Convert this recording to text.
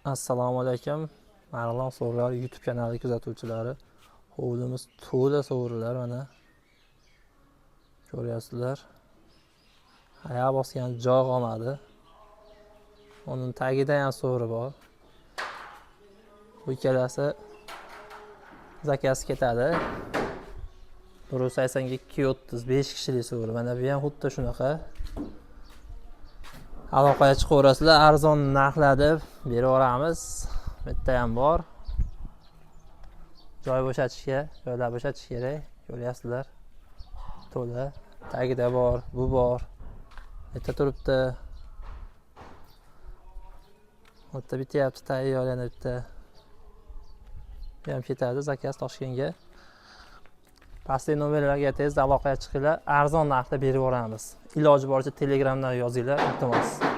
Assalomu alaykum. Marg'ilon sovrinlar YouTube kanali kuzatuvchilari. Hovlimiz to'la sovrinlar mana. Ko'ryapsizlar. Ayaq bosgan joy qolmadi. Uning tagida ham sovri bor. Bu ikkalasi zakasi ketadi. 180 ga 235 kishilik sovri. Mana bu ham xuddi shunaqa. Aloqaga chiqaverasizlar, arzon narxlarda berib yuboramiz. Bitta ham bor. Joylar bo'shatish kerak. Ko'ryapsizlar. To'la. Tagida bor, bu bor. Bitta turibdi. Bitta bityapti, tayyor yana bitta. Bu ham ketadi zakaz Toshkentga. Pastdagi nomerlarga tezda aloqaga chiqinglar. Arzon narxda berib yuboramiz. Iloji boricha Telegramdan yozinglar, iltimos.